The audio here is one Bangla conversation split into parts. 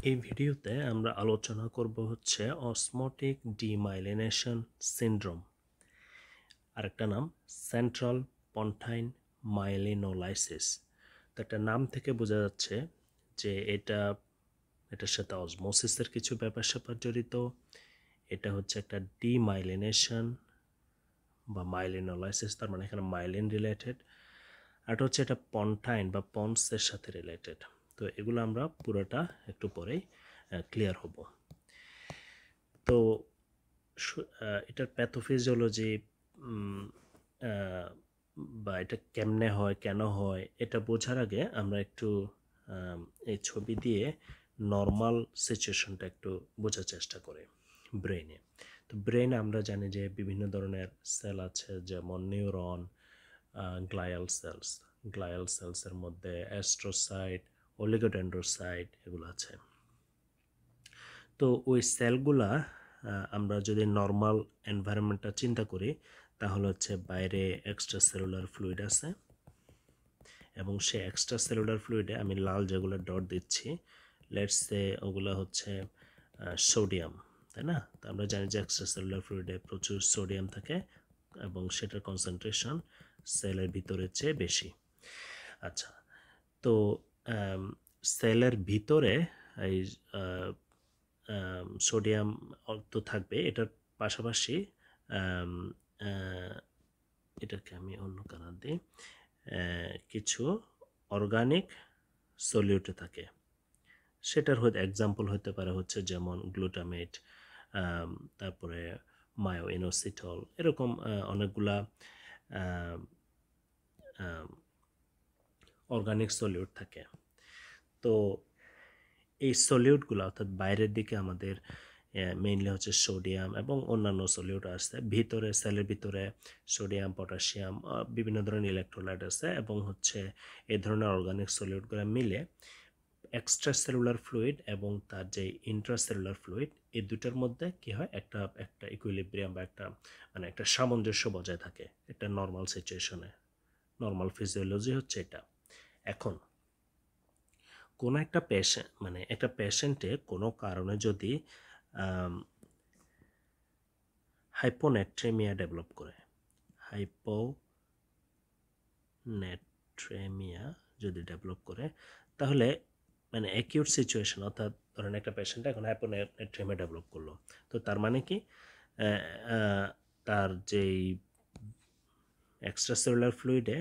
এই ভিডিওতে আমরা আলোচনা করব হচ্ছে অসমোটিক ডিমাইলিনেশন সিনড্রোম, আরেকটা নাম সেন্ট্রাল পন্টাইন মাইলিনোলাইসিস। তো একটা নাম থেকে বোঝা যাচ্ছে যে এটার সাথে অসমোসিসের কিছু ব্যাপার স্যাপার জড়িত। এটা হচ্ছে একটা ডিমাইলিনেশন বা মাইলিনোলাইসিস, তার মানে এখানে মাইলিন রিলেটেড। আর এটা হচ্ছে এটা পন্টাইন বা পন্সের সাথে রিলেটেড। তো এগুলো আমরা পুরোটা একটু পরেই ক্লিয়ার হব। তো এটার প্যাথোফিজিওলজি বা এটা কেমনে হয়, কেন হয়, এটা বোঝার আগে আমরা একটু এই ছবি দিয়ে নর্মাল সিচুয়েশনটা একটু বোঝার চেষ্টা করি ব্রেনে। তো ব্রেনে আমরা জানি যে বিভিন্ন ধরনের সেল আছে, যেমন নিউরন, গ্লায়াল সেলসের মধ্যে অ্যাস্ট্রোসাইট, অলিগোডেন্ড্রোসাইট এগুলো আছে। তো ওই সেলগুলা আমরা যদি নর্মাল এনভায়রনমেন্টটা চিন্তা করি, তাহলে হচ্ছে বাইরে এক্সট্রা সেলুলার ফ্লুইড আছে, এবং সে এক্সট্রা সেলুলার ফ্লুইডে আমি লাল যেগুলো ডট দিচ্ছি, লেটস সে ওগুলো হচ্ছে সোডিয়াম, তাই না? তো আমরা জানি যে এক্সট্রা সেলুলার ফ্লুইডে প্রচুর সোডিয়াম থাকে এবং সেটার কনসেন্ট্রেশন সেলের ভিতরে চেয়ে বেশি। আচ্ছা, তো সেলের ভিতরে এই সোডিয়াম তো থাকবে, এটার পাশাপাশি এটাকে আমি অন্য কালার দিই, কিছু অর্গানিক সলিউটে থাকে। সেটার হয়তো এক্সাম্পল হতে পারে হচ্ছে যেমন গ্লুটামেট, তারপরে মায়োইনোসিটল, এরকম অনেকগুলা অর্গানিক সলিউট থাকে। তো এই সলিউটগুলো অর্থাৎ বাইরের দিকে আমাদের মেইনলি হচ্ছে সোডিয়াম এবং অন্যান্য সলিউট আছে, ভিতরে সেলের ভিতরে সোডিয়াম, পটাশিয়াম, বিভিন্ন ধরনের ইলেকট্রোলাইট আছে, এবং হচ্ছে এই ধরনের অর্গানিক সলিউটগুলো মিলে এক্সট্রা সেলুলার ফ্লুইড এবং তার যে ইন্ট্রাসেলুলার ফ্লুইড, এই দুটার মধ্যে কি হয়, একটা ইকুইলিব্রিয়াম বা একটা সামঞ্জস্য বজায় থাকে। এটা নর্মাল সিচুয়েশনে, নর্মাল ফিজিওলজি হচ্ছে এটা। এখন কোনো একটা পেশেন্টে কোনো কারণে যদি হাইপোনেট্রেমিয়া ডেভেলপ করে, হাইপোনেট্রেমিয়া যদি ডেভেলপ করে, তাহলে মানে অ্যাকিউট সিচুয়েশন, অর্থাৎ ধরেন একটা পেশেন্ট এখন হাইপোনেট্রেমিয়া ডেভেলপ করলো, তো তার মানে কি তার যেই এক্সট্রা সেলুলার ফ্লুইডে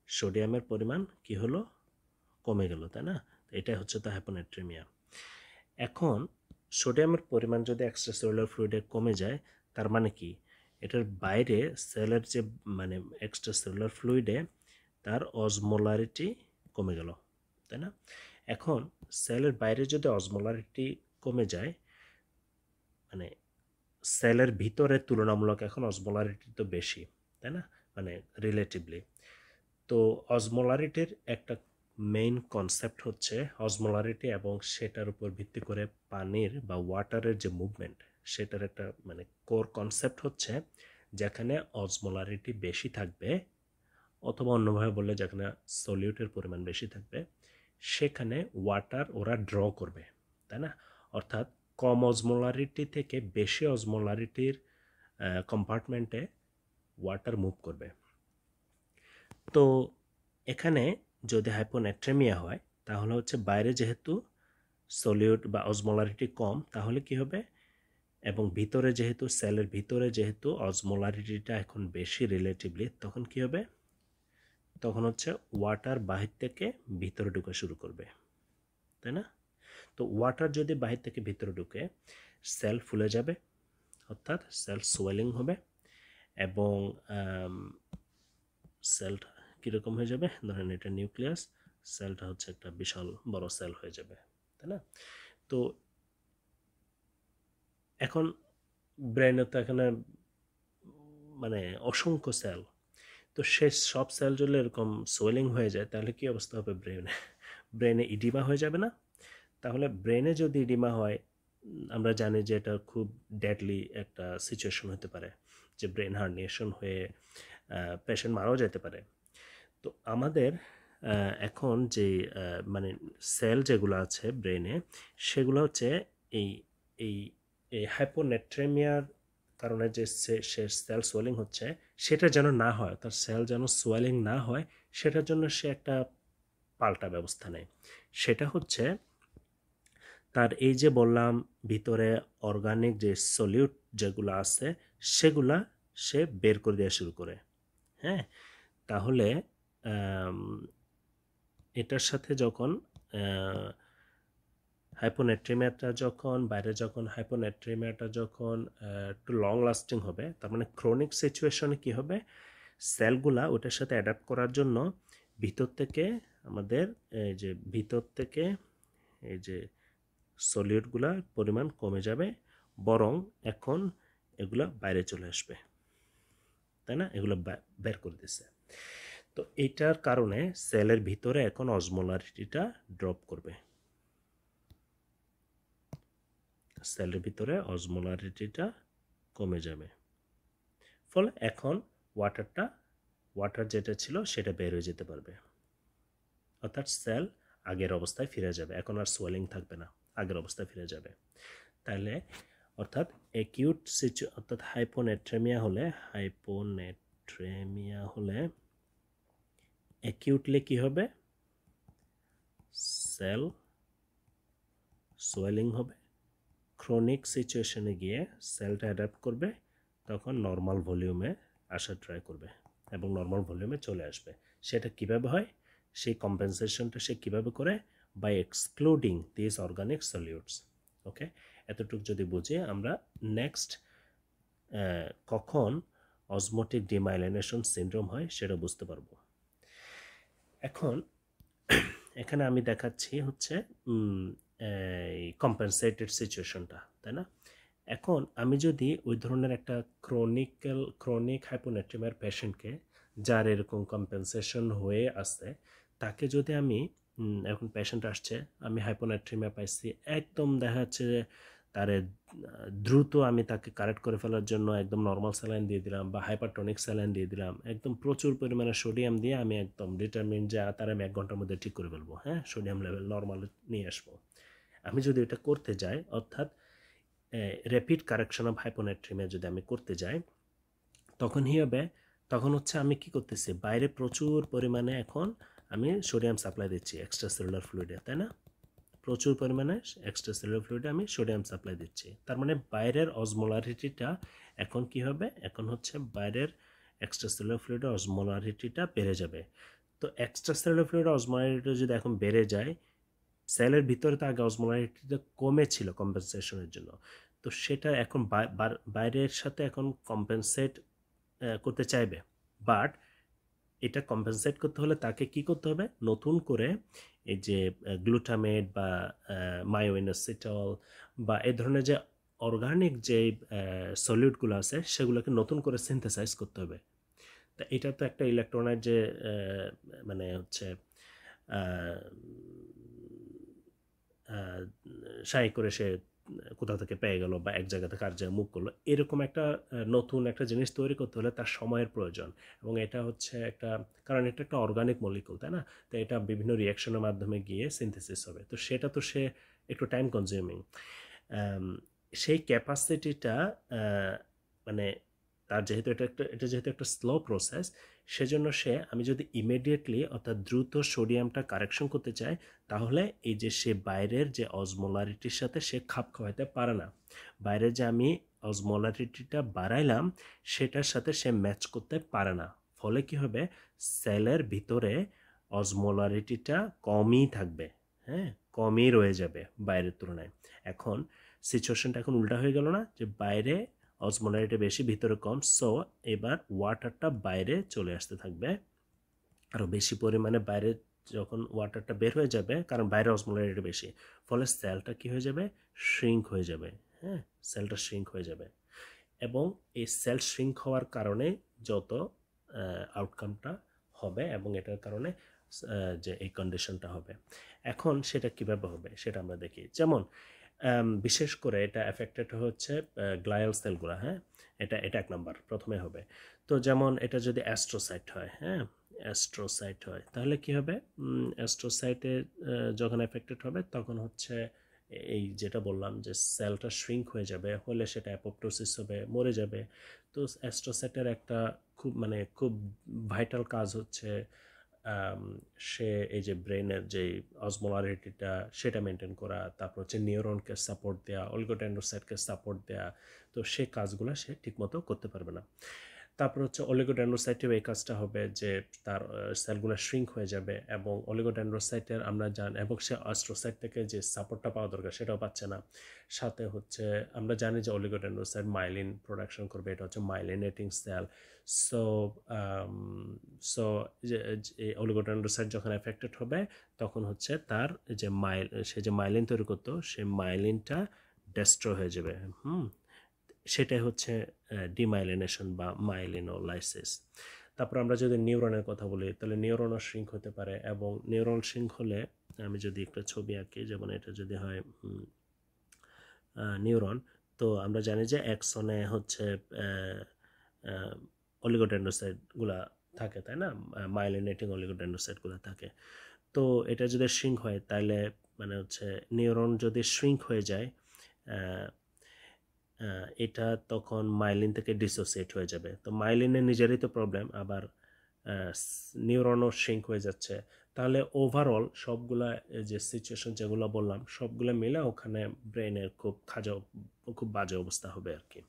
সোডিয়ামের পরিমাণ কি হলো, কমে গেল, তাই না? এটা হচ্ছে তো হাইপোনেট্রেমিয়া। এখন সোডিয়ামের পরিমাণ যদি এক্সট্রা সেলুলার ফ্লুইডে কমে যায়, তার মানে কি, এটার বাইরে সেলের যে এক্সট্রা সেলুলার ফ্লুইডে তার অসমোলারিটি কমে গেল, তাই না? এখন সেলের বাইরে যদি অসমোলারিটি কমে যায়, মানে সেলের ভিতরে তুলনামূলক এখন অসমোলারিটি তো বেশি, তাই না? রিলেটিভলি। তো অসমোলারিটির একটা মেইন কনসেপ্ট হচ্ছে অসমোলারিটি, এবং সেটার উপর ভিত্তি করে পানির বা ওয়াটারের যে মুভমেন্ট, সেটার একটা কোর কনসেপ্ট হচ্ছে যেখানে অসমোলারিটি বেশি থাকবে, অথবা অন্যভাবে বললে যেখানে সলিউটের পরিমাণ বেশি থাকবে, সেখানে ওয়াটার ওরা ড্র করবে, তাই না? অর্থাৎ কম অসমোলারিটি থেকে বেশি অসমোলারিটির কম্পার্টমেন্টে ওয়াটার মুভ করবে। তো এখানে যদি হাইপোনেট্রেমিয়া হয়, তাহলে হচ্ছে বাইরে যেহেতু সলিউট বা অসমোলারিটি কম, তাহলে কি হবে, এবং ভিতরে যেহেতু সেলের ভিতরে যেহেতু অসমোলারিটিটা এখন বেশি রিলেটিভলি, তখন কি হবে, তখন হচ্ছে ওয়াটার বাহির থেকে ভিতরে ঢুকা শুরু করবে, তাই না? তো ওয়াটার যদি বাহির থেকে ভিতরে ঢুকে, সেল ফুলে যাবে, অর্থাৎ সেল সোয়েলিং হবে, এবং সেলটা কীরকম হয়ে যাবে, ধরেন এটা নিউক্লিয়াস, সেলটা হচ্ছে একটা বিশাল বড় সেল হয়ে যাবে, তাই না? তো এখন ব্রেনে তো এখানে অসংখ্য সেল, তো সে সব সেল যদি এরকম সোয়েলিং হয়ে যায়, তাহলে কি অবস্থা হবে ব্রেনে ইডিমা হয়ে যাবে না? তাহলে ব্রেনে যদি ইডিমা হয়, আমরা জানি যে এটা খুব ডেডলি একটা সিচুয়েশন হতে পারে, যে ব্রেন হার্নিয়েশন হয়ে পেশেন্ট মারাও যেতে পারে। তো আমাদের এখন যে মানে সেল যেগুলো আছে ব্রেনে সেগুলো হচ্ছে এই এই এই হাইপোনেট্রেমিয়ার কারণে যে সেল সোয়েলিং হচ্ছে সেটা যেন না হয়, তার সেল যেন সোয়েলিং না হয়, সেটার জন্য সে একটা পাল্টা ব্যবস্থা নেয়। সেটা হচ্ছে তার এই যে বললাম ভিতরে অর্গানিক যে সলিউট যেগুলো আছে সেগুলা সে বের করে দেওয়া শুরু করে। হ্যাঁ, তাহলে এটার সাথে যখন হাইপোনেট্রিমিয়াটা যখন বাইরে যখন হাইপোনেট্রিমিয়াটা যখন একটু লং লাস্টিং হবে, তার মানে ক্রনিক সিচুয়েশনে কি হবে, সেলগুলা ওটার সাথে অ্যাডাপ্ট করার জন্য ভিতর থেকে আমাদের এই যে ভিতর থেকে এই যে সলিউটগুলার পরিমাণ কমে যাবে, বরং এখন এগুলা বাইরে চলে আসবে, তাই না? এগুলো বের করে দিছে। তো এইটার কারণে সেলের ভিতরে এখন অসমোলারিটিটা ড্রপ করবে, সেলের ভিতরে অসমোলারিটিটা কমে যাবে, ফলে এখন ওয়াটার যেটা ছিল সেটা বের হয়ে যেতে পারবে, অর্থাৎ সেল আগের অবস্থায় ফিরে যাবে, এখন আর সোয়েলিং থাকবে না, আগের অবস্থায় ফিরে যাবে। তাহলে অর্থাৎ অর্থাৎ হাইপোনেট্রেমিয়া হলে অ্যাকিউটলি কি হবে, সেল সোয়েলিং হবে, ক্রনিক সিচুয়েশনে গিয়ে সেলটা অ্যাডাপ্ট করবে, তখন নর্মাল ভলিউমে আসার ট্রাই করবে এবং নর্মাল ভলিউমে চলে আসবে। সেটা কিভাবে হয়, সেই কম্পেনসেশনটা সে কিভাবে করে, by excluding this organic solutes. Okay, এতটুকু যদি বুঝি আমরা নেক্সট কখন অসমোটিক ডিমাইলিনেশন সিনড্রোম হয় সেটা বুঝতে পারবো। এখন এখানে আমি দেখাচ্ছি হচ্ছে এই কম্পেনসেটেড সিচুয়েশনটা, তাই না? এখন আমি যদি ওই ধরনের একটা ক্রনিক হাইপোনেট্রিমিয়ার পেশেন্টকে, যার এরকম কম্পেনসেশন হয়ে আসছে, তাকে যদি আমি এখন পেশেন্ট আসছে, আমি হাইপোনেট্রিমিয়া পাইছি, একদম দেখা যাচ্ছে যে তারে দ্রুত আমি তাকে কারেক্ট করে ফেলার জন্য একদম নর্মাল স্যালাইন দিয়ে দিলাম বা হাইপারটনিক স্যালাইন দিয়ে দিলাম, একদম প্রচুর পরিমাণে সোডিয়াম দিয়ে আমি একদম ডিটারমিন যে তার আমি 1 ঘন্টার মধ্যে ঠিক করে ফেলবো, হ্যাঁ, সোডিয়াম লেভেল নর্মাল নিয়ে আসবো। আমি যদি এটা করতে যাই, অর্থাৎ র্যাপিড কারেকশন অফ হাইপোনেট্রিমিয়া যদি আমি করতে যাই, তখন কি হবে, তখন হচ্ছে আমি কি করতেছি, বাইরে প্রচুর পরিমাণে এখন আমি সোডিয়াম সাপ্লাই দিচ্ছি এক্সট্রা সেলুলার ফ্লুইডে, তাই না? প্রচুর পরিমাণে এক্সট্রা সেলুলার ফ্লুইডে আমি সোডিয়াম সাপ্লাই দিচ্ছি, তার মানে বাইরের অসমোলারিটিটা এখন কি হবে, এখন হচ্ছে বাইরের এক্সট্রা সেলুলার ফ্লুইডের অসমোলারিটিটা বেড়ে যাবে। তো এক্সট্রা সেলুলার ফ্লুইডের অসমোলারিটি যদি এখন বেড়ে যায়, সেলের ভিতরে তো আগে অসমোলারিটিটা কমে ছিল কম্পেনসেশনের জন্য, তো সেটা এখন বাইরের সাথে এখন কম্পেনসেট করতে চাইবে, বাট এটা কম্পেনসেট করতে হলে তাকে কি করতে হবে, নতুন করে এই যে গ্লুটামেট বা মায়োইনোসিটল বা এই ধরনের যে অর্গানিক যে সলিউটগুলো আছে সেগুলোকে নতুন করে সিনথেসাইজ করতে হবে। তা এটা তো একটা ইলেকট্রনাইট যে মানে হচ্ছে শাই করে সে কোথা থেকে পেয়ে গেল বা এক জায়গা থেকে আর জায়গায় মুভ করলো, এরকম একটা নতুন একটা জিনিস তৈরি করতে হলে তার সময়ের প্রয়োজন, এবং এটা হচ্ছে একটা, কারণ এটা একটা অর্গানিক মলিকুল, তাই না? তো এটা বিভিন্ন রিয়াকশনের মাধ্যমে গিয়ে সিনথেসিস হবে, তো সেটা তো সে একটু টাইম কনজিউমিং। সেই ক্যাপাসিটিটা মানে তার যেহেতু এটা যেহেতু একটা স্লো প্রসেস, সেজন্য আমি যদি ইমিডিয়েটলি অর্থাৎ দ্রুত সোডিয়ামটা কারেকশন করতে চাই, তাহলে এই যে সে বাইরের যে অসমোলারিটির সাথে সে খাপ খাওয়াতে পারে না, বাইরে যে আমি অসমোলারিটিটা বাড়াইলাম সেটার সাথে সে ম্যাচ করতে পারে না, ফলে কি হবে, সেলের ভিতরে অসমোলারিটিটা কমই থাকবে, হ্যাঁ, কমই রয়ে যাবে বাইরের তুলনায়। এখন সিচুয়েশনটা এখন উল্টা হয়ে গেল না, যে বাইরে অসমোলারিটি বেশি ভিতরে কম, সো এবার ওয়াটারটা বাইরে চলে আসতে থাকবে আরও বেশি পরিমাণে, বাইরে যখন ওয়াটারটা বের হয়ে যাবে, কারণ বাইরে অসমোলারিটি বেশি, ফলে সেলটা কি হয়ে যাবে, শ্রিঙ্ক হয়ে যাবে, হ্যাঁ, সেলটা শ্রিঙ্ক হয়ে যাবে, এবং এই সেল শ্রিঙ্ক হওয়ার কারণে যত আউটকামটা হবে এবং এটার কারণে যে এই কন্ডিশনটা হবে। এখন সেটা কিভাবে হবে সেটা আমরা দেখি, যেমন বিশেষ করে এটা এফেক্টেড হচ্ছে গ্লায়াল সেলগুলো, হ্যাঁ, এটা 1 নম্বর প্রথমে হবে। তো যেমন এটা যদি অ্যাস্ট্রোসাইট হয়, হ্যাঁ, অ্যাস্ট্রোসাইট হয়, তাহলে কি হবে? অ্যাস্ট্রোসাইটে যখন এফেক্টেড হবে তখন হচ্ছে এই যেটা বললাম যে সেলটা শ্রিঙ্ক হয়ে যাবে, হলে সেটা অ্যাপোপ্টোসিস হবে, মরে যাবে। তো অ্যাস্ট্রোসাইটের একটা খুব ভাইটাল কাজ হচ্ছে সে এই যে ব্রেনের যে অসমোলারিটিটা সেটা মেনটেন করা, তারপর হচ্ছে নিউরনকে সাপোর্ট দেওয়া, অলিগোডেন্ড্রোসাইটকে সাপোর্ট দেওয়া। তো সে কাজগুলো সে ঠিকমতো করতে পারবে না। তারপর হচ্ছে অলিগোডেন্ড্রোসাইটেও এই কাজটা হবে যে তার সেলগুলো শ্রিঙ্ক হয়ে যাবে, এবং অলিগোডেন্ড্রোসাইটের আমরা জানি, এবং সে অ্যাস্ট্রোসাইট থেকে যে সাপোর্টটা পাওয়া দরকার সেটাও পাচ্ছে না। সাথে হচ্ছে আমরা জানি যে অলিগোডেন্ড্রোসাইট মাইলিন প্রোডাকশন করবে, এটা হচ্ছে মাইলিনেটিং সেল। সো সো অলিগোডেন্ড্রোসাইট যখন এফেক্টেড হবে তখন হচ্ছে তার সে যে মাইলিন তৈরি করতো সেই মাইলিনটা ডেস্ট্রয় হয়ে যাবে। সেটাই হচ্ছে ডিমাইলিনেশন বা মাইলিনোলাইসিস। তারপর আমরা যদি নিউরনের কথা বলি, তাহলে নিউরনও শ্রিঙ্ক হতে পারে, এবং নিউরন শ্রিঙ্ক হলে আমি যদি একটা ছবি আঁকি, যেমন এটা যদি হয় নিউরন, তো আমরা জানি যে অ্যাক্সনে হচ্ছে অলিগোডেন্ড্রোসাইটগুলা থাকে, তাই না? মাইলিনেটিং অলিগোডেন্ড্রোসাইটগুলো থাকে। তো এটা যদি শ্রিঙ্ক হয় তাহলে মানে হচ্ছে নিউরন যদি শ্রিঙ্ক হয়ে যায়, এটা তখন মাইলিন থেকে ডিসোসিয়েট হয়ে যাবে। তো মাইলিনের নিজেরই তো প্রবলেম, আবার নিউরনও শ্রিঙ্ক হয়ে যাচ্ছে। তাহলে ওভারঅল সবগুলা যে সিচুয়েশন যেগুলো বললাম সবগুলো মিলে ওখানে ব্রেনের খুব বাজে অবস্থা হবে আর কি।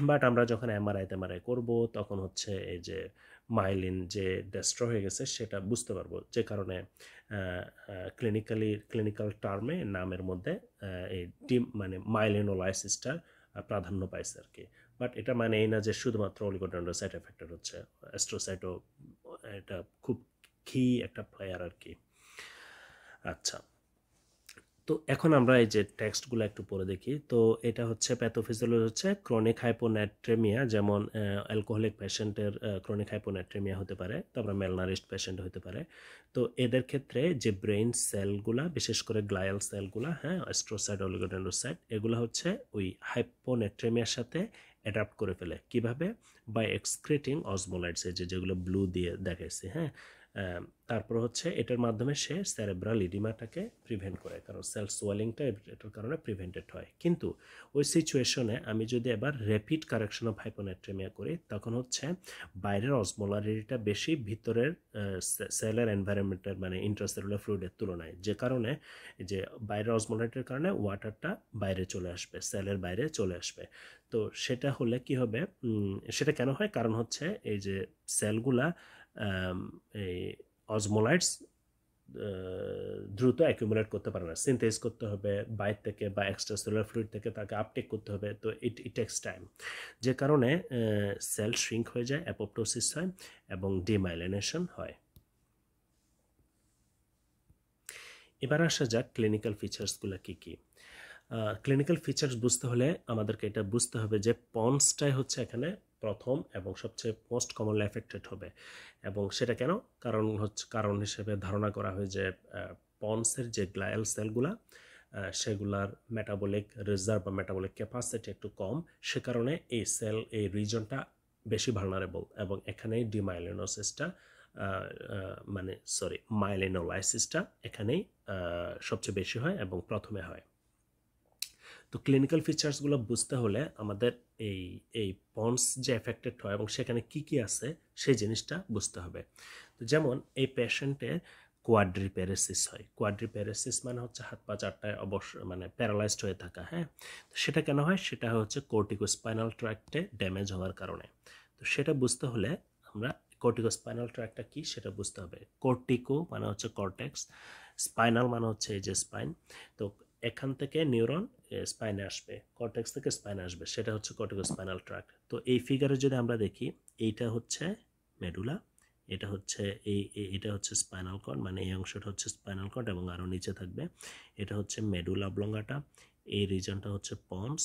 বাট আমরা যখন এমআরআই করব তখন হচ্ছে এই যে মাইলিন যে ডেস্ট্রয় হয়ে গেছে সেটা বুঝতে পারবো, যে কারণে ক্লিনিক্যাল টার্মে নামের মধ্যে এই মাইলিনোলাইসিসটা প্রাধান্য পাইছে আর কি। বাট এটা মানে এই না যে শুধুমাত্র অলিগোডেন্ড্রোসাইট এফেক্টেড হচ্ছে, অ্যাস্ট্রোসাইটও এটা খুব কি একটা প্লেয়ার আর কি। আচ্ছা, তো এখন আমরা এই যে টেক্সটগুলো একটু পড়ে দেখি। তো এটা হচ্ছে প্যাথোফিজিওলজি হচ্ছে ক্রনিক হাইপোন্যাট্রেমিয়া, যেমন অ্যালকোহলিক পেশেন্টের ক্রনিক হাইপোন্যাট্রেমিয়া হতে পারে, তারপরে মেলনারিস্ট পেশেন্ট হতে পারে। তো এদের ক্ষেত্রে যে ব্রেইন সেলগুলা, বিশেষ করে গ্লায়াল সেলগুলা, অ্যাস্ট্রোসাইট, অলিগোডেন্ড্রোসাইট, এগুলো হচ্ছে ওই হাইপোন্যাট্রেমিয়ার সাথে অ্যাডাপ্ট করে ফেলে। কিভাবে? বাই এক্সক্রিটিং অসমোলাইটস, যেগুলো ব্লু দিয়ে দেখাইছে। তারপর হচ্ছে এটার মাধ্যমে সে সেরেব্রাল ইডিমাটাকে প্রিভেন্ট করে, কারণ সেল সোয়েলিংটা এটার কারণে প্রিভেন্টেড হয়। কিন্তু ওই সিচুয়েশনে আমি যদি এবার র্যাপিড কারেকশন অফ হাইপোন্যাট্রেমিয়া করি, তখন হচ্ছে বাইরের অসমোলারিটিটা বেশি ভিতরের সেলের এনভায়রনমেন্টের মানে ইন্ট্রাসেলুলার ফ্লুইডের তুলনায়, যে কারণে যে বাইরের অসমোলারিটির কারণে ওয়াটারটা বাইরে চলে আসবে, সেলের বাইরে চলে আসবে। তো সেটা হলে কি হবে? সেটা কেন হয়? কারণ হচ্ছে এই যে সেলগুলা এই অসমোলাইটস দ্রুত অ্যাকুমুলেট করতে পারে না, সিনথেস করতে হবে বাইরে থেকে বা এক্সট্রাসেলুলার ফ্লুইড থেকে, তাকে আপটেক করতে হবে। তো ইট টেক্স টাইম, যে কারণে সেল শ্রিঙ্ক হয়ে যায়, অ্যাপোপ্টোসিস হয় এবং ডিমাইলিনেশন হয়। এবার আসা যাক ক্লিনিক্যাল ফিচার্সগুলো কী কী। ক্লিনিক্যাল ফিচার্স বুঝতে হলে আমাদেরকে এটা বুঝতে হবে যে পন্সটাই হচ্ছে এখানে প্রথম এবং সবচেয়ে মোস্ট কমনলি এফেক্টেড হবে। এবং সেটা কেন? কারণ হিসেবে ধারণা করা হয় যে পন্সের যে গ্লায়াল সেলগুলা, সেগুলার মেটাবলিক রিজার্ভ বা মেটাবলিক ক্যাপাসিটি একটু কম, সে কারণে এই রিজনটা বেশি ভালনারেবল, এবং এখানেই ডিমাইলিনোসিসটা মাইলিনোলাইসিসটা এখানেই সবচেয়ে বেশি হয় এবং প্রথমে হয়। তো ক্লিনিক্যাল ফিচার্সগুলো বুঝতে হলে আমাদের এই পন্স যে এফেক্টেড হয় এবং সেখানে কি কি আছে সেই জিনিসটা বুঝতে হবে। তো যেমন এই পেশেন্টের কোয়াড্রিপ্যারেসিস হয়। কোয়াড্রিপ্যারেসিস মানে হচ্ছে হাত পা চারটায় মানে প্যারালাইজড হয়ে থাকা। তো সেটা কেন হয়? সেটা হচ্ছে কর্টিকোস্পাইনাল ট্র্যাক্টে ড্যামেজ হওয়ার কারণে। তো সেটা বুঝতে হলে আমরা কর্টিকোস্পাইনাল ট্র্যাক্টটা কি সেটা বুঝতে হবে। কর্টিকো মানে হচ্ছে কর্টেক্স, স্পাইনাল মানে হচ্ছে এই যে স্পাইন। তো এখান থেকে নিউরন স্পাইনে আসবে, কর্টেক্স থেকে স্পাইনে আসবে, সেটা হচ্ছে কর্টিকোস্পাইনাল ট্র্যাক্ট। তো এই ফিগারে যদি আমরা দেখি, এইটা হচ্ছে মেডুলা, এটা হচ্ছে স্পাইনাল কর্ড, মানে এই অংশটা হচ্ছে স্পাইনাল কর্ড এবং আরও নিচে থাকবে। এটা হচ্ছে মেডুলা অবলঙ্গাটা, এই রিজনটা হচ্ছে পন্স,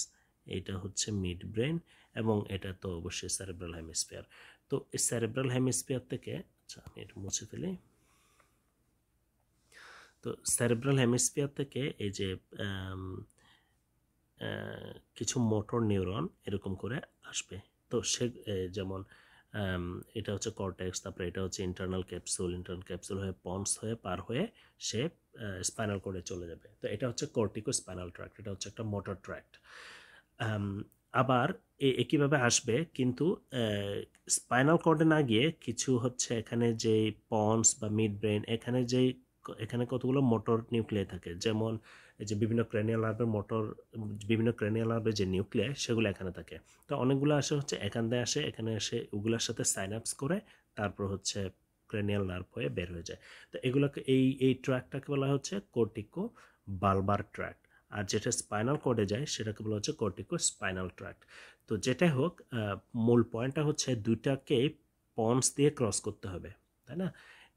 এটা হচ্ছে মিড ব্রেন, এবং এটা তো অবশ্যই সেরেব্রাল হেমিস্ফিয়ার। তো এই সেরেব্রাল হেমিস্ফিয়ার থেকে, আচ্ছা আমি এটা মুছে ফেলি। তো সেরেব্রাল হেমিস্ফিয়ার থেকে এই যে কিছু মোটর নিউরন এরকম করে আসবে। তো সে যেমন এটা হচ্ছে কর্টেক্স, তারপরে এটা হচ্ছে ইন্টারনাল ক্যাপসুল হয়ে পন্স হয়ে পার হয়ে সে স্পাইনাল কর্ডে চলে যাবে। তো এটা হচ্ছে কর্টিকো স্পাইনাল ট্র্যাক্ট, এটা হচ্ছে একটা মোটর ট্র্যাক্ট। আবার একইভাবে আসবে, কিন্তু স্পাইনাল কর্ডে না গিয়ে কিছু হচ্ছে এখানে যে পন্স বা মিড ব্রেন, এখানে কতগুলো মোটর নিউক্লিয়াই থাকে, যেমন এই যে বিভিন্ন ক্রেনিয়াল নার্ভের যে নিউক্লিয়াই সেগুলো এখানে থাকে। তো অনেকগুলো হচ্ছে এখানে এসে ওগুলোর সাথে সাইনাপস করে তারপর হচ্ছে ক্রেনিয়াল নার্ভ হয়ে বের হয়ে যায়। তো এগুলোকে এই ট্র্যাকটাকে বলা হচ্ছে কর্টিকো বালবার ট্র্যাক্ট। আর যেটা স্পাইনাল কর্ডে যায় সেটাকে বলা হচ্ছে কর্টিকো স্পাইনাল ট্র্যাক্ট। তো যেটাই হোক, মূল পয়েন্টটা হচ্ছে দুইটাকে পন্স দিয়ে ক্রস করতে হবে, তাই না?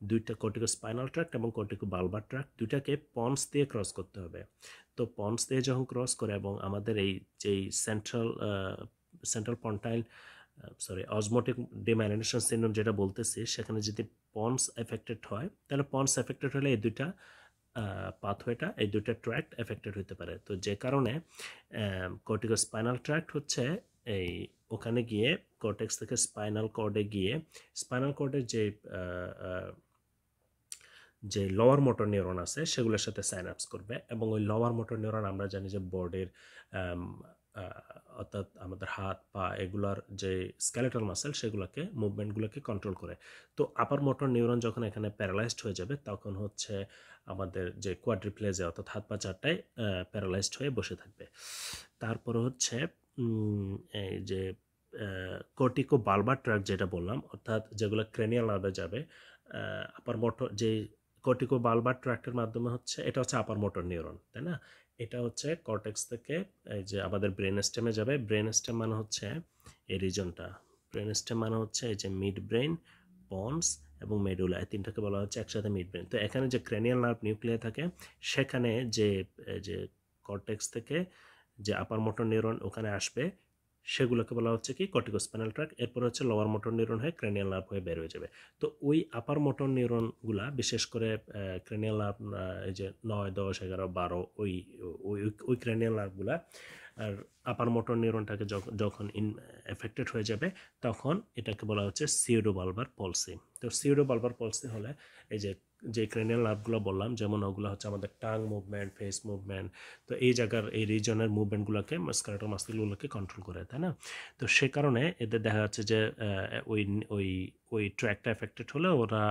দুইটা কর্টিকো স্পাইনাল ট্র্যাক্ট এবং কর্টিকো বালবার ট্র্যাক্ট দুইটাকে পন্স দিয়ে ক্রস করতে হবে। তো পন্স দিয়ে যখন ক্রস করে এবং আমাদের এই যেই সেন্ট্রাল পন্টাইল অজমোটিক ডিমাইলিনেশন সিনড্রোম যেটা বলতেছি, সেখানে যদি পন্স এফেক্টেড হয়, তাহলে পন্স এফেক্টেড হলে এই দুইটা পাথওয়েটা, এই দুইটা ট্র্যাক্ট এফেক্টেড হতে পারে। তো যে কারণে কর্টিকো স্পাইনাল ট্র্যাক্ট হচ্ছে এই ওখানে গিয়ে কর্টেক্স থেকে স্পাইনাল কর্ডে গিয়ে স্পাইনাল কর্ডের যে লোয়ার মোটর নিউরন আছে সেগুলোর সাথে সাইনাপস করবে, এবং ওই লোয়ার মোটর নিউরন আমরা জানি যে বডির অর্থাৎ আমাদের হাত পা এগুলার যে স্কেলেটাল মাসেল সেগুলোকে মুভমেন্টগুলোকে কন্ট্রোল করে। তো আপার মোটর নিউরন যখন এখানে প্যারালাইজড হয়ে যাবে তখন হচ্ছে আমাদের যে কোয়াড্রিপ্লেজিয়া অর্থাৎ হাত পা চারটায় প্যারালাইজড হয়ে বসে থাকবে। তারপরে হচ্ছে এই যে কর্টিকো বালবার ট্র্যাক্ট যেটা বললাম, অর্থাৎ যেগুলো ক্রেনিয়াল নার্ভে যাবে, আপার মোটর যে কর্টিকো বালবার ট্র্যাক্টের মাধ্যমে হচ্ছে, এটা হচ্ছে আপার মোটর নিউরন, তাই না? এটা হচ্ছে কর্টেক্স থেকে এই যে আমাদের ব্রেন স্টেমে যাবে। ব্রেন স্টেম মানে হচ্ছে এই রিজনটা, ব্রেন স্টেম মানে হচ্ছে এই যে মিড ব্রেন, পন্স এবং মেডুলা, এই তিনটাকে বলা হচ্ছে একসাথে মিড ব্রেন। তো এখানে যে ক্রেনিয়াল নার্ভ নিউক্লিয়াই থাকে, সেখানে যে কর্টেক্স থেকে যে আপার মোটর নিউরন ওখানে আসবে সেগুলোকে বলা হচ্ছে কি কর্টিকো স্পাইনাল ট্র্যাক্ট। এরপর হচ্ছে লোয়ার মোটর নিউরন হয়ে ক্রেনিয়াল নার্ভ হয়ে বের হয়ে যাবে। তো ওই আপার মোটর নিউরনগুলা বিশেষ করে ক্রেনিয়াল নার্ভ, এই যে 9, 10, 11, 12 ওই ক্রেনিয়াল নার্ভগুলা, আর আপার মোটর নিউরনটাকে যখন এফেক্টেড হয়ে যাবে তখন এটাকে বলা হচ্ছে সিউডোবালবার পলসি। তো সিউডোবালবার পলসি হলে এই যে ক্রেনিয়াল নার্ভগুলো বললাম, যেমন ওগুলো হচ্ছে আমাদের টাং মুভমেন্ট, ফেস মুভমেন্ট, তো এই জায়গার এই রিজনের মুভমেন্টগুলোকে স্কেলেটাল মাসলগুলোকে কন্ট্রোল করে, তাই না? তো সে কারণে এদের দেখা যাচ্ছে যে ওই ওই ওই ট্র্যাকটা এফেক্টেড হলে ওরা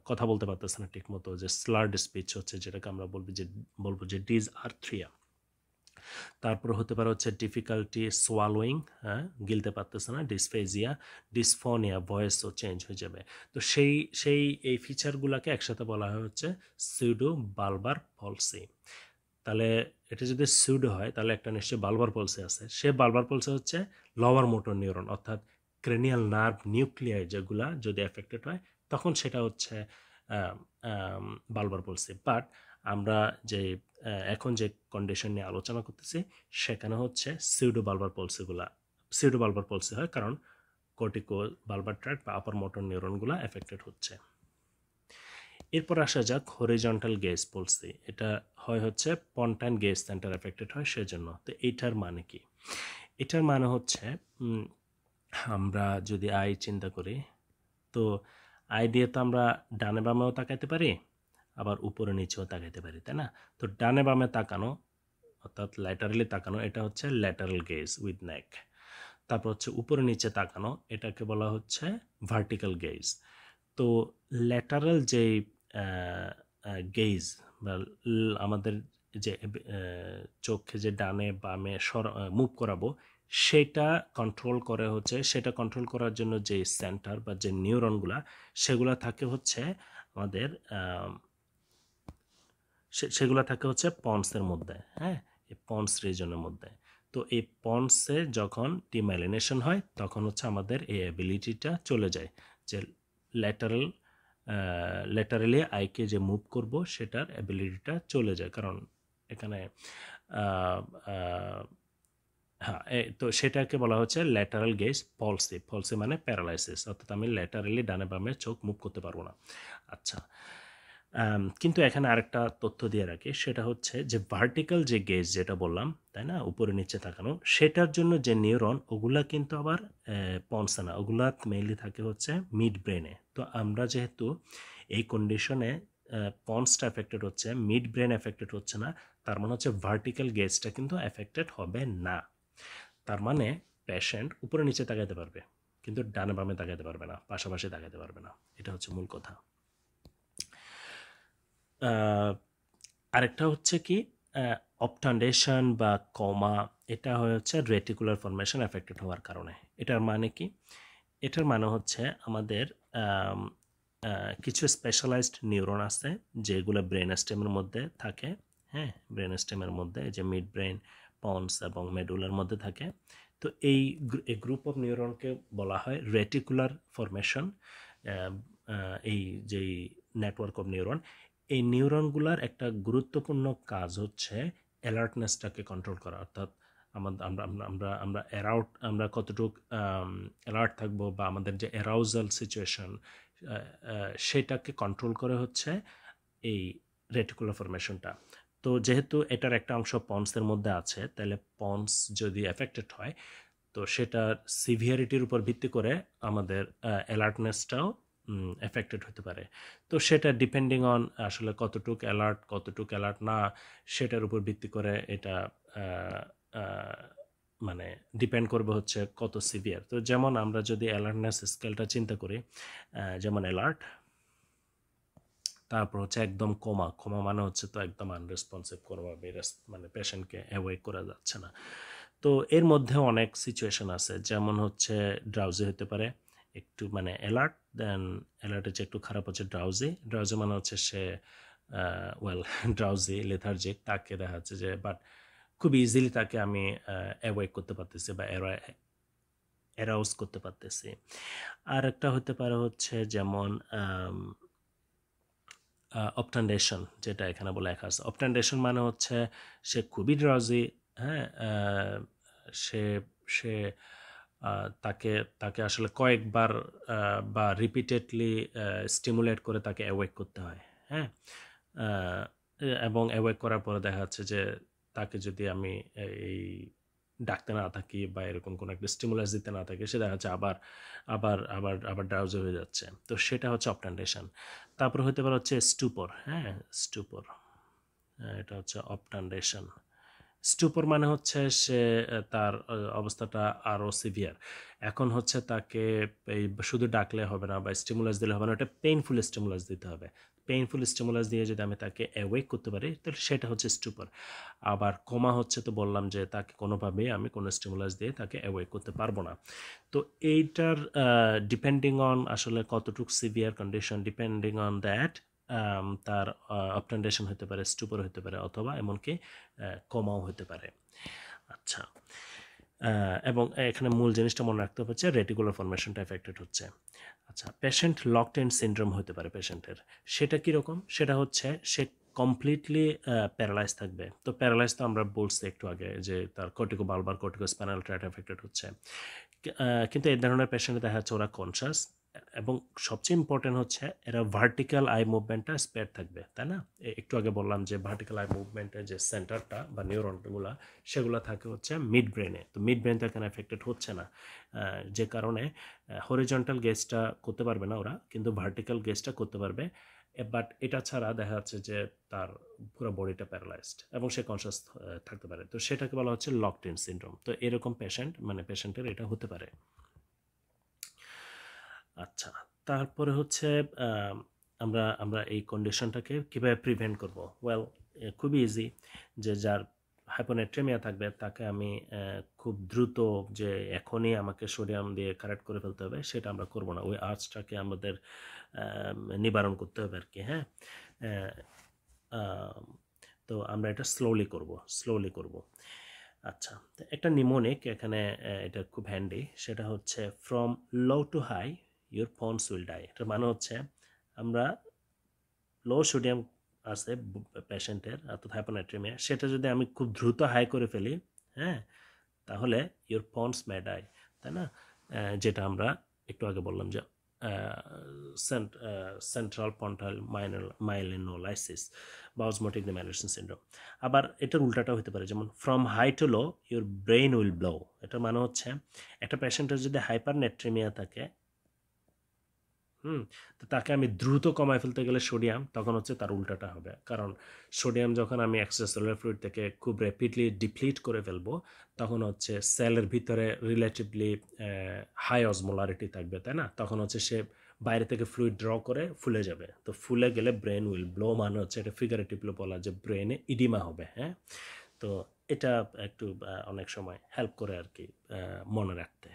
কথা বলতে পারতেছে না ঠিক মতো, যে স্লার্ড স্পিচ হচ্ছে, যেটাকে আমরা বলবো যে ডিসআর্থ্রিয়া। তারপর হতে পারে হচ্ছে ডিফিকাল্টি সোয়ালোয়িং, গিলতে পারতেছে না, ডিসফেজিয়া, ডিসফোনিয়া, ভয়েসও চেঞ্জ হয়ে যাবে। তো এই ফিচারগুলোকে একসাথে বলা হয় হচ্ছে সিউডো বালবার পলসি। তাহলে এটা যদি সিউডো হয় তাহলে একটা নিশ্চয়ই বালবার পলসি আছে। সে বালবার পলসি হচ্ছে লোয়ার মোটর নিউরন অর্থাৎ ক্রেনিয়াল নার্ভ নিউক্লিয়াই যেগুলা যদি এফেক্টেড হয় তখন সেটা হচ্ছে বালবার পলসি। বাট আমরা এখন যে কন্ডিশন নিয়ে আলোচনা করতেছি সেখানে হচ্ছে সিউডো বালবার পলসি হয়, কারণ কর্টিকো বালবার ট্র্যাক্ট বা আপার মোটর নিউরনগুলো এফেক্টেড হচ্ছে। এরপর আসা যাক হরিজন্টাল গেজ পলসি। এটা হয় হচ্ছে পন্টাইন গেজ সেন্টার এফেক্টেড হয় সেজন্য। তো এইটার মানে কি? এটার মানে হচ্ছে আমরা যদি আই চিন্তা করি, তো আই দিয়ে তো আমরা ডানে বামেও তাকাইতে পারি, আবার উপরে নিচেও তাকাইতে পারি, তাই না? তো ডানে বামে তাকানো অর্থাৎ ল্যাটারালি তাকানো, এটা হচ্ছে ল্যাটারাল গেজ উইথ নেক। তারপর হচ্ছে উপরে নিচে তাকানো, এটাকে বলা হচ্ছে ভার্টিক্যাল গেজ। তো ল্যাটারাল যে গেজ বা আমাদের যে চোখে যে ডানে বামে মুভ করাবো সেটা কন্ট্রোল করার জন্য যে সেন্টার বা যে নিউরনগুলা সেগুলা থাকে হচ্ছে আমাদের সেগুলা থাকে হচ্ছে পন্সের মধ্যে, হ্যাঁ, এই পন্স রিজনের মধ্যে। তো এই পন্সে যখন ডিমাইলিনেশন হয় তখন হচ্ছে আমাদের এই অ্যাবিলিটিটা চলে যায়, যে ল্যাটারালি আইকে যে মুভ করব সেটার অ্যাবিলিটিটা চলে যায়, কারণ এখানে হ্যাঁ, তো সেটাকে বলা হচ্ছে ল্যাটারাল গেজ পলসি মানে প্যারালাইসিস, অর্থাৎ আমি ল্যাটারালি ডানে বামে চোখ মুভ করতে পারবো না। আচ্ছা, কিন্তু এখানে আরেকটা তথ্য দিয়ে রাখি, সেটা হচ্ছে যে ভার্টিক্যাল যে গেজ যেটা বললাম, তাই না, উপরে নিচে তাকানো, সেটার জন্য যে নিউরন ওগুলা কিন্তু আবার পন্সে না, ওগুলা মেইনলি থাকে হচ্ছে মিড ব্রেনে। তো আমরা যেহেতু এই কন্ডিশনে পন্সটা এফেক্টেড হচ্ছে, মিড ব্রেন এফেক্টেড হচ্ছে না, তার মানে হচ্ছে ভার্টিক্যাল গেজটা কিন্তু এফেক্টেড হবে না। তার মানে পেশেন্ট উপরে নিচে তাকাইতে পারবে, কিন্তু ডানে বামে তাকাইতে পারবে না, পাশাপাশি তাকাইতে পারবে না। এটা হচ্ছে মূল কথা। আরেকটা হচ্ছে কি অবটান্ডেশন বা কমা, এটা হচ্ছে রেটিকুলার ফরমেশন এফেক্টেড হওয়ার কারণে। এটার মানে কি? এটার মানে হচ্ছে আমাদের কিছু স্পেশালাইজড নিউরন আছে যেগুলো ব্রেন স্টেমের মধ্যে থাকে। হ্যাঁ, ব্রেন স্টেমের মধ্যে, যে মিড ব্রেন, পন্স এবং মেডুলার মধ্যে থাকে। তো এই গ্রুপ অফ নিউরনকে বলা হয় রেটিকুলার ফরমেশন। এই যেই নেটওয়ার্ক অফ নিউরন, এই নিউরনগুলার একটা গুরুত্বপূর্ণ কাজ হচ্ছে অ্যালার্টনেসটাকে কন্ট্রোল করা। অর্থাৎ আমরা আমরা আমরা আমরা আমরা কতটুকু অ্যালার্ট থাকবো, বা আমাদের যে অ্যারাউজাল সিচুয়েশন সেটাকে কন্ট্রোল করে হচ্ছে এই রেটিকুলার ফরমেশনটা। তো যেহেতু এটার একটা অংশ পন্সের মধ্যে আছে, তাহলে পন্স যদি এফেক্টেড হয়, তো সেটার সিভিয়ারিটির উপর ভিত্তি করে আমাদের অ্যালার্টনেসটাও এফেক্টেড হতে পারে। তো সেটা ডিপেন্ডিং অন আসলে কতটুক অ্যালার্ট না, সেটার উপর ভিত্তি করে এটা মানে ডিপেন্ড করবে হচ্ছে কত সিভিয়ার। তো যেমন আমরা যদি অ্যালার্টনেস স্কেলটা চিন্তা করি, যেমন অ্যালার্ট, তারপর হচ্ছে একদম কোমা। কোমা মানে হচ্ছে তো একদম আনরেসপন্সিভ, কোনোভাবে মানে পেশেন্টকে অ্যাওয়েক করা যাচ্ছে না। তো এর মধ্যে অনেক সিচুয়েশন আছে, যেমন হচ্ছে ড্রাউজি হতে পারে, একটু মানে অ্যালার্ট, দেন অ্যালার্ট হচ্ছে একটু খারাপ হচ্ছে ড্রাউজি। ড্রাউজি মানে হচ্ছে সে ড্রাউজি লেথার্জিক, তাকে দেখা যাচ্ছে যে বাট খুব ইজিলি তাকে আমি অ্যাওয়েক করতে পারতেছি বা অ্যারাউজ করতে পারতেছি। আর একটা হতে পারে হচ্ছে যেমন অবটান্ডেশন, যেটা এখানে বলে লেখা আছে। অবটান্ডেশন মানে হচ্ছে সে খুবই ড্রাউজি। হ্যাঁ, সে সে তাকে তাকে আসলে কয়েকবার বা রিপিটেডলি স্টিমুলেট করে তাকে অ্যাওয়েক করতে হয়। হ্যাঁ, এবং অ্যাওয়েক করার পরে দেখা যাচ্ছে যে তাকে যদি আমি এই ডাকতে না থাকি বা এরকম কোনো একটা স্টিমুলাস দিতে না থাকি, সে দেখা যাচ্ছে আবার আবার আবার আবার ড্রাউজি হয়ে যাচ্ছে। তো সেটা হচ্ছে অবটান্ডেশন। তারপর হতে পারে হচ্ছে স্টুপর। হ্যাঁ, স্টুপর, এটা হচ্ছে অবটান্ডেশন। স্টুপর মানে হচ্ছে সে তার অবস্থাটা আরও সিভিয়ার। এখন হচ্ছে তাকে এই শুধু ডাকলে হবে না বা স্টিমুলাস দিলে হবে না, ওটা পেইনফুল স্টিমুলাস দিতে হবে। পেইনফুল স্টিমুলাস দিয়ে যদি আমি তাকে অ্যাওয়েক করতে পারি, তাহলে সেটা হচ্ছে স্টুপর। আবার কোমা হচ্ছে, তো বললাম যে তাকে কোনোভাবেই আমি কোনো স্টিমুলাস দিয়ে তাকে অ্যাওয়েক করতে পারবো না। তো এইটার ডিপেন্ডিং অন আসলে কতটুকু severe condition, depending on that তার অবটান্ডেশন হতে পারে, স্টুপর হতে পারে, অথবা এমনকি কমাও হতে পারে। আচ্ছা, এবং এখানে মূল জিনিসটা মনে রাখতে হচ্ছে রেটিকুলার ফরমেশনটা এফেক্টেড হচ্ছে। আচ্ছা, পেশেন্ট লকড ইন সিনড্রোম হতে পারে পেশেন্টের। সেটা কীরকম? সেটা হচ্ছে সে কমপ্লিটলি প্যারালাইজ থাকবে। তো প্যারালাইজ তো আমরা বলছি একটু আগে যে তার corticobulbar corticospinal tract affected হচ্ছে। কিন্তু এই ধরনের পেশেন্টে দেখা যাচ্ছে ওরা কনসাস, এবং সবচেয়ে ইম্পর্টেন্ট হচ্ছে এরা ভার্টিক্যাল আই মুভমেন্টটা স্পেয়ার থাকবে, তাই না? একটু আগে বললাম যে ভার্টিক্যাল আই মুভমেন্টের যে সেন্টারটা বা নিউরনগুলো, সেগুলো থাকে হচ্ছে মিড ব্রেনে। তো মিড ব্রেন তো এখানে এফেক্টেড হচ্ছে না, যে কারণে হরিজন্টাল গেজটা করতে পারবে না ওরা, কিন্তু ভার্টিক্যাল গেজটা করতে পারবে। বাট এটা ছাড়া দেখা যাচ্ছে যে তার পুরো বডিটা প্যারালাইজড এবং সে কনসাস থাকতে পারে। তো সেটাকে বলা হচ্ছে লকড ইন সিনড্রোম। তো এরকম পেশেন্ট মানে পেশেন্টের এটা হতে পারে। আচ্ছা, তারপরে হচ্ছে আমরা আমরা এই কন্ডিশনটাকে কীভাবে প্রিভেন্ট করব? ওয়েল, খুবই ইজি। যে যার হাইপোনেট্রেমিয়া থাকবে তাকে আমি খুব দ্রুত যে এখনই আমাকে সোডিয়াম দিয়ে কারেক্ট করে ফেলতে হবে, সেটা আমরা করব না। ওই আর্চটাকে আমাদের নিবারণ করতে হবে আর কি। হ্যাঁ, তো আমরা এটা স্লোলি করব। আচ্ছা, একটা নিমোনিক এখানে, এটা খুব হ্যান্ডি। সেটা হচ্ছে from low to high your pawns will die. এটার মানে হচ্ছে আমরা লো সোডিয়াম আছে পেশেন্টের, অর্থাৎ হাইপোনাইট্রেমিয়া, সেটা যদি আমি খুব দ্রুত হাই করে ফেলি, হ্যাঁ, তাহলে ইউর পন্স মে ডাই, তাই না? যেটা আমরা একটু আগে বললাম যে সেন্ট্রাল পন্টাইল মাইলিনোলাইসিস বা অসমোটিক ডিমাইলেশন সিন্ড্রোম। আবার এটার উল্টাটা হতে পারে, যেমন from high to low your brain will blow. এটার মানে হচ্ছে একটা পেশেন্টের যদি হাইপারনেট্রিমিয়া থাকে, তো তাকে আমি দ্রুত কমায় ফেলতে গেলে সোডিয়াম, তখন হচ্ছে তার উল্টাটা হবে। কারণ সোডিয়াম যখন আমি এক্সট্রাসেলুলার ফ্লুইড থেকে খুব র্যাপিডলি ডিপ্লিট করে ফেলবো, তখন হচ্ছে সেলের ভিতরে রিলেটিভলি হাই অসমোলারিটি থাকবে, তাই না? তখন হচ্ছে সে বাইরে থেকে ফ্লুইড ড্র করে ফুলে যাবে। তো ফুলে গেলে ব্রেন উইল ব্লো, মানে হচ্ছে এটা ফিগারেটিভলি বলা যে ব্রেনে ইডিমা হবে। হ্যাঁ, তো এটা একটু অনেক সময় হেল্প করে আর কি মনে রাখতে।